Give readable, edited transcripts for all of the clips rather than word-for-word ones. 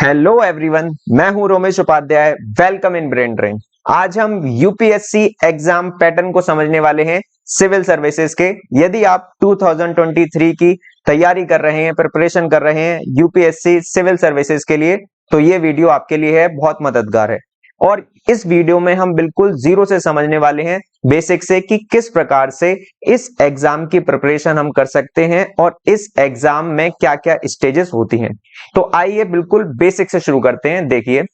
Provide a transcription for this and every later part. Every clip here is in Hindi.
हेलो एवरीवन, मैं हूं Romesh Upadhyay. Welcome in brain drain. आज हम यूपीएससी एग्जाम पैटर्न को समझने वाले हैं सिविल सर्विसेज के। यदि आप 2023 की तैयारी कर रहे हैं, प्रिपरेशन कर रहे हैं यूपीएससी सिविल सर्विसेज के लिए, तो ये वीडियो आपके लिए है, बहुत मददगार है। और इस वीडियो में हम बिल्कुल जीरो से समझने वाले हैं, बेसिक से, कि किस प्रकार से इस एग्जाम की प्रिपरेशन हम कर सकते हैं और इस एग्जाम में क्या क्या स्टेजेस होती हैं। तो आइए बिल्कुल बेसिक से शुरू करते हैं। देखिए,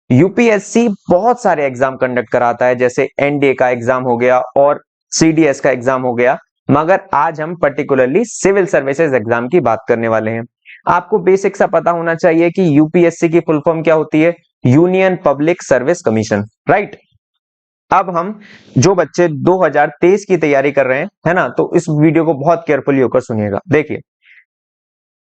यूपीएससी बहुत सारे एग्जाम कंडक्ट कराता है, जैसे एनडीए का एग्जाम हो गया और सीडीएस का एग्जाम हो गया, मगर आज हम पर्टिकुलरली सिविल सर्विसेज एग्जाम की बात करने वाले हैं। आपको बेसिक सा पता होना चाहिए कि यूपीएससी की फुल फॉर्म क्या होती है, union public service commission, right. अब हम जो बच्चे 2023 की तैयारी कर रहे हैं, है ना, तो इस वीडियो को बहुत केयरफुली होकर सुनिएगा। देखिए,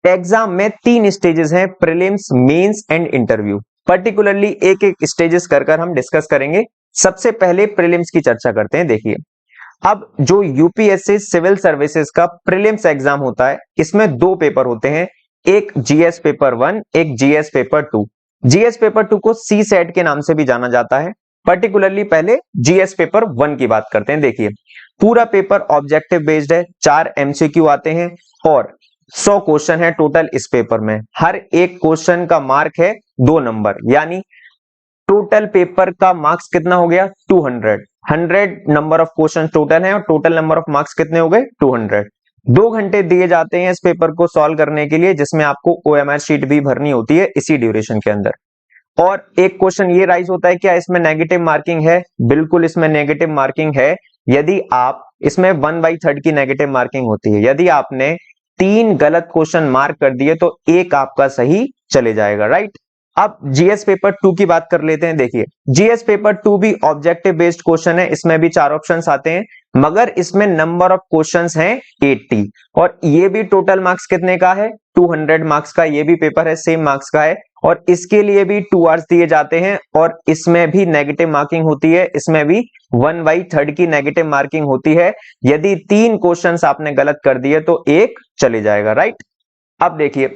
एग्जाम में 3 स्टेजेस हैं, prelims, mains and interview. Particularly एक एक स्टेजेस कर हम डिस्कस करेंगे। सबसे पहले प्रीलिम्स की चर्चा करते हैं। देखिए, अब जो यूपीएससी सिविल सर्विसेज का प्रीलिम्स एग्जाम होता है, इसमें 2 पेपर होते हैं, एक जीएस पेपर 1, एक जीएस पेपर 2। जीएस पेपर 2 को सी सेट के नाम से भी जाना जाता है। पर्टिकुलरली पहले जीएस पेपर 1 की बात करते हैं। देखिए, पूरा पेपर ऑब्जेक्टिव बेस्ड है, 4 एमसीक्यू आते हैं और 100 क्वेश्चन है टोटल इस पेपर में। हर एक क्वेश्चन का मार्क है 2 नंबर, यानी टोटल पेपर का मार्क्स कितना हो गया, 200। 100 नंबर ऑफ क्वेश्चन टोटल है और टोटल नंबर ऑफ मार्क्स कितने हो गए, 200। 2 घंटे दिए जाते हैं इस पेपर को सॉल्व करने के लिए, जिसमें आपको ओएमआर शीट भी भरनी होती है इसी ड्यूरेशन के अंदर। और एक क्वेश्चन ये राइज होता है, क्या इसमें नेगेटिव मार्किंग है? बिल्कुल इसमें नेगेटिव मार्किंग है। यदि आप इसमें 1/3 की नेगेटिव मार्किंग होती है। यदि आपने 3 गलत क्वेश्चन मार्क कर दिए तो एक आपका सही चले जाएगा, राइट। अब जीएस पेपर 2 की बात कर लेते हैं। देखिए, जीएस पेपर 2 भी ऑब्जेक्टिव बेस्ड क्वेश्चन है, इसमें भी 4 ऑप्शंस आते हैं, मगर इसमें नंबर ऑफ क्वेश्चंस हैं 80 और ये भी टोटल मार्क्स कितने का है, 200 मार्क्स का। ये भी पेपर है, सेम मार्क्स का है और इसके लिए भी 2 आवर्स दिए जाते हैं और इसमें भी नेगेटिव मार्किंग होती है। इसमें भी 1/3 की नेगेटिव मार्किंग होती है। यदि 3 क्वेश्चंस आपने गलत कर दिए तो एक चले जाएगा, राइट। अब देखिए,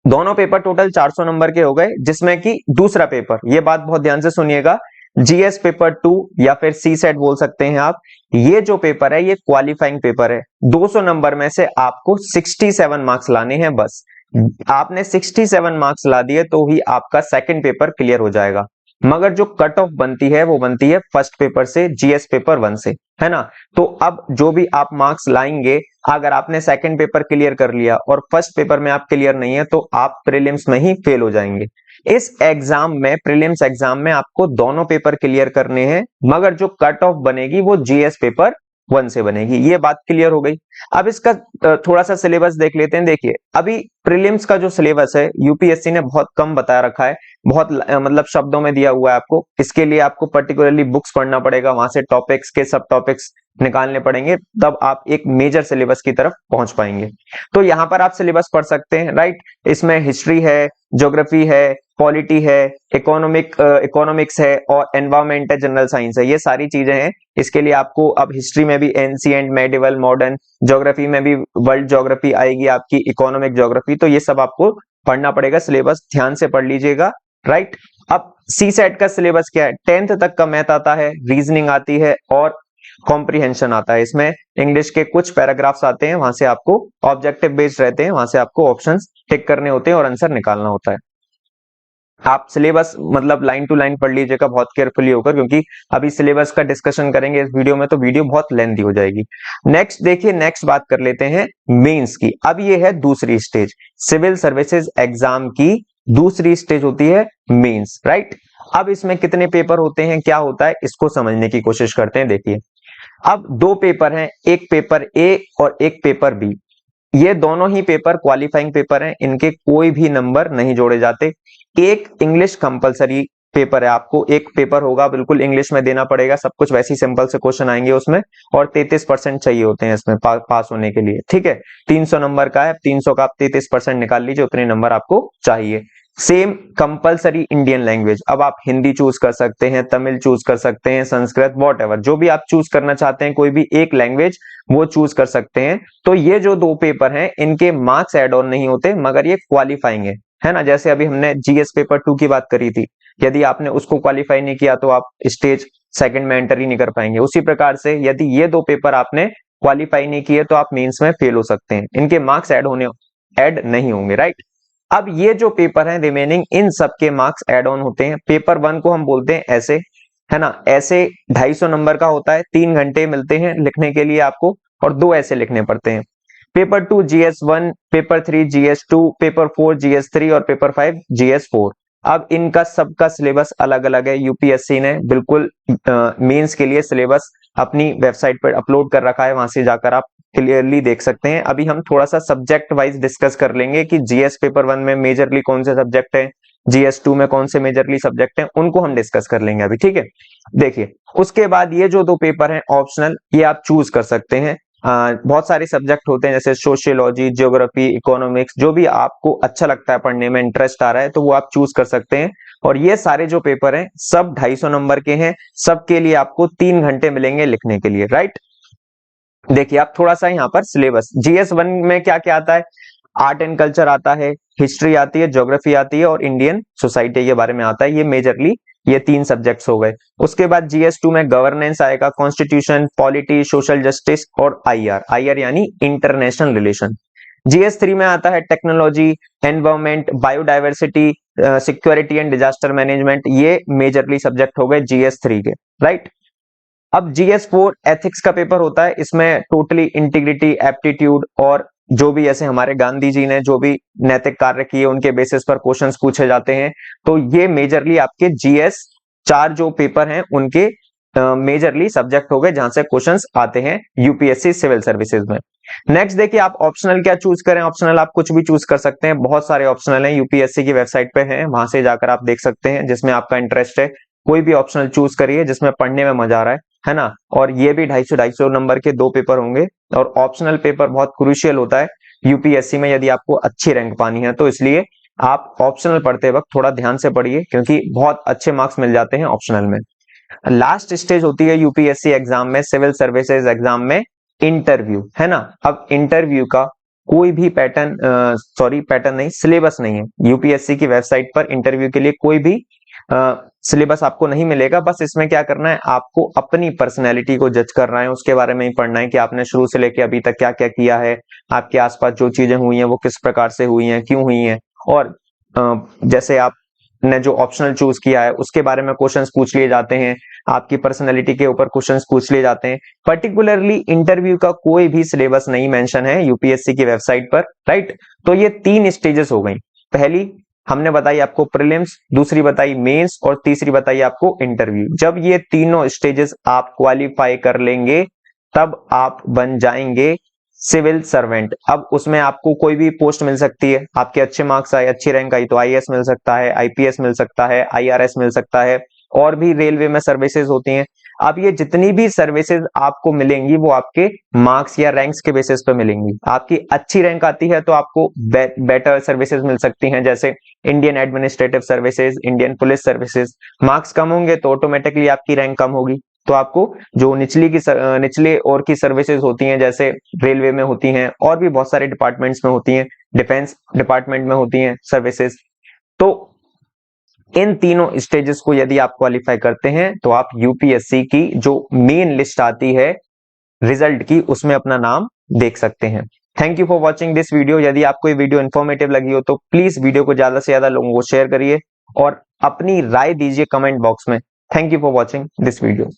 दोनों पेपर टोटल 400 नंबर के हो गए, जिसमें कि दूसरा पेपर, ये बात बहुत ध्यान से सुनिएगा, जीएस पेपर 2 या फिर सी सेट बोल सकते हैं आप। ये जो पेपर है ये क्वालिफाइंग पेपर है। 200 नंबर में से आपको 67 मार्क्स लाने हैं बस। आपने 67 मार्क्स ला दिए तो ही आपका सेकंड पेपर क्लियर हो जाएगा, मगर जो कट ऑफ बनती है वो बनती है फर्स्ट पेपर से, जीएस पेपर 1 से, है ना। तो अब जो भी आप मार्क्स लाएंगे, अगर आपने सेकंड पेपर क्लियर कर लिया और फर्स्ट पेपर में आप क्लियर नहीं है तो आप प्रीलिम्स में ही फेल हो जाएंगे। इस एग्जाम में, प्रीलिम्स एग्जाम में, आपको दोनों पेपर क्लियर करने हैं, मगर जो कट ऑफ बनेगी वो जीएस पेपर 1 से बनेगी। ये बात क्लियर हो गई। अब इसका थोड़ा सा सिलेबस देख लेते हैं। देखिए, अभी प्रीलिम्स का जो सिलेबस है यूपीएससी ने बहुत कम बता रखा है, बहुत मतलब शब्दों में दिया हुआ है आपको। इसके लिए आपको पर्टिकुलरली बुक्स पढ़ना पड़ेगा, वहां से टॉपिक्स के सब टॉपिक्स निकालने पड़ेंगे, तब आप एक मेजर सिलेबस की तरफ पहुंच पाएंगे। तो यहां पर आप सिलेबस पढ़ सकते हैं, राइट। इसमें हिस्ट्री है, ज्योग्राफी है, पॉलिटी है, इकोनॉमिक्स है और एनवायरमेंट है, जनरल साइंस है। ये सारी चीजें हैं। इसके लिए आपको अब हिस्ट्री में भी एंशिएंट, मेडिवल, मॉडर्न, ज्योग्राफी में भी वर्ल्ड ज्योग्राफी आएगी आपकी, इकोनॉमिक ज्योग्राफी, तो ये सब आपको पढ़ना पड़ेगा। सिलेबस ध्यान से पढ़ लीजिएगा, राइट। अब सी सेट का सिलेबस क्या है, 10th तक का मैथ आता है, रीजनिंग आती है और कॉम्प्रिहेंशन आता है। इसमें इंग्लिश के कुछ पैराग्राफ्स आते हैं, वहां से आपको ऑब्जेक्टिव बेस्ड रहते हैं, वहां से आपको ऑप्शंस टिक करने होते हैं और आंसर निकालना होता है। आप सिलेबस मतलब लाइन टू लाइन पढ़ लीजिएगा बहुत केयरफुली होकर, क्योंकि अभी सिलेबस का डिस्कशन करेंगे इस वीडियो में तो वीडियो बहुत लेंथी हो जाएगी। नेक्स्ट देखिए, नेक्स्ट बात कर लेते हैं मेंस की। अब ये है दूसरी स्टेज, सिविल सर्विसेज एग्जाम की दूसरी स्टेज होती है मेंस, राइट। अब इसमें कितने पेपर होते हैं, क्या होता है, इसको समझने की कोशिश करते हैं। देखिए, अब 2 पेपर हैं, एक पेपर ए और एक पेपर बी। ये दोनों ही पेपर क्वालिफाइंग पेपर हैं, इनके कोई भी नंबर नहीं जोड़े जाते। एक इंग्लिश कंपलसरी पेपर है, आपको एक पेपर होगा बिल्कुल इंग्लिश में देना पड़ेगा, सब कुछ वैसे ही सिंपल से क्वेश्चन आएंगे उसमें, और 33% चाहिए होते हैं इसमें पास होने के लिए, ठीक है। 300 नंबर का है, 300 का आप 33% निकाल लीजिए, उतने नंबर आपको चाहिए। सेम कंपलसरी इंडियन लैंग्वेज, अब आप हिंदी चूज कर सकते हैं, तमिल चूज कर सकते हैं, संस्कृत, वॉटएवर, जो भी आप चूज करना चाहते हैं, कोई भी एक लैंग्वेज वो चूज कर सकते हैं। तो ये जो 2 पेपर हैं, इनके मार्क्स एड ऑन नहीं होते, मगर ये क्वालिफाइंग है ना। जैसे अभी हमने जीएस पेपर 2 की बात करी थी, यदि आपने उसको क्वालिफाई नहीं किया तो आप स्टेज सेकंड में एंटर ही नहीं कर पाएंगे। उसी प्रकार से यदि ये 2 पेपर आपने क्वालिफाई नहीं किए तो आप मेंस में फेल हो सकते हैं, इनके मार्क्स ऐड नहीं होंगे, राइट। अब ये जो पेपर है रिमेनिंग, इन सब के मार्क्स ऐड ऑन होते हैं। पेपर 1 को हम बोलते हैं ऐसे, है ना। ऐसे 250 नंबर का होता है, 3 घंटे मिलते हैं लिखने के लिए आपको, और 2 ऐसे लिखने पड़ते हैं। Paper 2 GS1, paper 3 GS2, paper 4 GS3 और पेपर 5 GS4। अब इनका सबका सिलेबस अलग अलग है। यूपीएससी ने बिल्कुल मेंस के लिए सिलेबस अपनी वेबसाइट पर अपलोड कर रखा है, वहां से जाकर आप क्लियरली देख सकते हैं। अभी हम थोड़ा सा सब्जेक्ट वाइज डिस्कस कर लेंगे कि जीएस पेपर 1 में मेजरली कौन से सब्जेक्ट है, GS2 में कौन से मेजरली सब्जेक्ट हैं, उनको हम डिस्कस कर लेंगे अभी, ठीक है। देखिए, उसके बाद ये जो 2 पेपर हैं ऑप्शनल, ये आप चूज कर सकते हैं। बहुत सारे सब्जेक्ट होते हैं जैसे सोशियोलॉजी, ज्योग्राफी, इकोनॉमिक्स, जो भी आपको अच्छा लगता है पढ़ने में, इंटरेस्ट आ रहा है तो वो आप चूज कर सकते हैं। और ये सारे जो पेपर हैं सब 250 नंबर के हैं, सबके लिए आपको 3 घंटे मिलेंगे लिखने के लिए, राइट। देखिए, आप थोड़ा सा यहाँ पर सिलेबस GS1 में क्या क्या आता है, आर्ट एंड कल्चर आता है, हिस्ट्री आती है, ज्योग्राफी आती है और इंडियन सोसाइटी के बारे में आता है। ये मेजरली ये 3 सब्जेक्ट्स हो गए। उसके बाद GS2 में गवर्नेंस आएगा, कॉन्स्टिट्यूशन, पॉलिटी, सोशल जस्टिस और IR यानी इंटरनेशनल रिलेशन। GS3 में आता है technology, environment, biodiversity, security and disaster management. ये मेजरली सब्जेक्ट हो गए GS3 के, राइट। अब GS4 एथिक्स का पेपर होता है, इसमें टोटली इंटीग्रिटी, एप्टीट्यूड और जो भी ऐसे हमारे गांधी जी ने जो भी नैतिक कार्य किए उनके बेसिस पर क्वेश्चंस पूछे जाते हैं। तो ये मेजरली आपके GS4 जो पेपर हैं उनके मेजरली सब्जेक्ट हो गए जहां से क्वेश्चंस आते हैं यूपीएससी सिविल सर्विसेज में। नेक्स्ट देखिए, आप ऑप्शनल क्या चूज करें। ऑप्शनल आप कुछ भी चूज कर सकते हैं, बहुत सारे ऑप्शनल हैं, यूपीएससी की वेबसाइट पे हैं, वहां से जाकर आप देख सकते हैं जिसमें आपका इंटरेस्ट है। कोई भी ऑप्शनल चूज करिए जिसमें पढ़ने में मजा आ रहा है ना। और ये भी 250 नंबर के 2 पेपर होंगे, और ऑप्शनल पेपर बहुत क्रूशियल होता है यूपीएससी में यदि आपको अच्छी रैंक पानी है तो। इसलिए आप ऑप्शनल पढ़ते वक्त थोड़ा ध्यान से पढ़िए, क्योंकि बहुत अच्छे मार्क्स मिल जाते हैं ऑप्शनल में। लास्ट स्टेज होती है यूपीएससी एग्जाम में, सिविल सर्विसेज एग्जाम में, इंटरव्यू, है ना। अब इंटरव्यू का कोई भी पैटर्न नहीं, सिलेबस नहीं है यूपीएससी की वेबसाइट पर। इंटरव्यू के लिए कोई भी सिलेबस आपको नहीं मिलेगा। बस इसमें क्या करना है, आपको अपनी पर्सनैलिटी को जज करना है, उसके बारे में ही पढ़ना है कि आपने शुरू से लेकर अभी तक क्या क्या किया है, आपके आसपास जो चीजें हुई हैं वो किस प्रकार से हुई हैं, क्यों हुई हैं। और जैसे आपने जो ऑप्शनल चूज किया है उसके बारे में क्वेश्चंस पूछ लिए जाते हैं, आपकी पर्सनैलिटी के ऊपर क्वेश्चंस पूछ लिए जाते हैं। पर्टिकुलरली इंटरव्यू का कोई भी सिलेबस नहीं मेंशन है यूपीएससी की वेबसाइट पर, राइट। तो ये 3 स्टेजेस हो गई। पहली हमने बताई आपको प्रीलिम्स, दूसरी बताई मेंस और तीसरी बताई आपको इंटरव्यू। जब ये तीनों स्टेजेस आप क्वालिफाई कर लेंगे तब आप बन जाएंगे सिविल सर्वेंट। अब उसमें आपको कोई भी पोस्ट मिल सकती है, आपके अच्छे मार्क्स आए, अच्छी रैंक आई तो आईएएस मिल सकता है, आईपीएस मिल सकता है, आईआरएस मिल सकता है, और भी रेलवे में सर्विसेज होती हैं। अब ये जितनी भी सर्विसेज आपको मिलेंगी वो आपके मार्क्स या रैंक्स के बेसिस पे मिलेंगी। आपकी अच्छी रैंक आती है तो आपको बेटर सर्विसेज मिल सकती हैं, जैसे Indian administrative services, Indian police services. Marks कम होंगे तो ऑटोमेटिकली आपकी रैंक कम होगी, तो आपको जो निचले और की सर्विसेज होती हैं, जैसे रेलवे में होती हैं और भी बहुत सारे डिपार्टमेंट्स में होती हैं, डिफेंस डिपार्टमेंट में होती हैं सर्विसेज। तो इन तीनों स्टेजेस को यदि आप क्वालिफाई करते हैं तो आप यूपीएससी की जो मेन लिस्ट आती है रिजल्ट की, उसमें अपना नाम देख सकते हैं। Thank you for watching this video. यदि आपको ये वीडियो इन्फॉर्मेटिव लगी हो तो प्लीज वीडियो को ज्यादा से ज्यादा लोगों को शेयर करिए और अपनी राय दीजिए कमेंट बॉक्स में। Thank you for watching this video.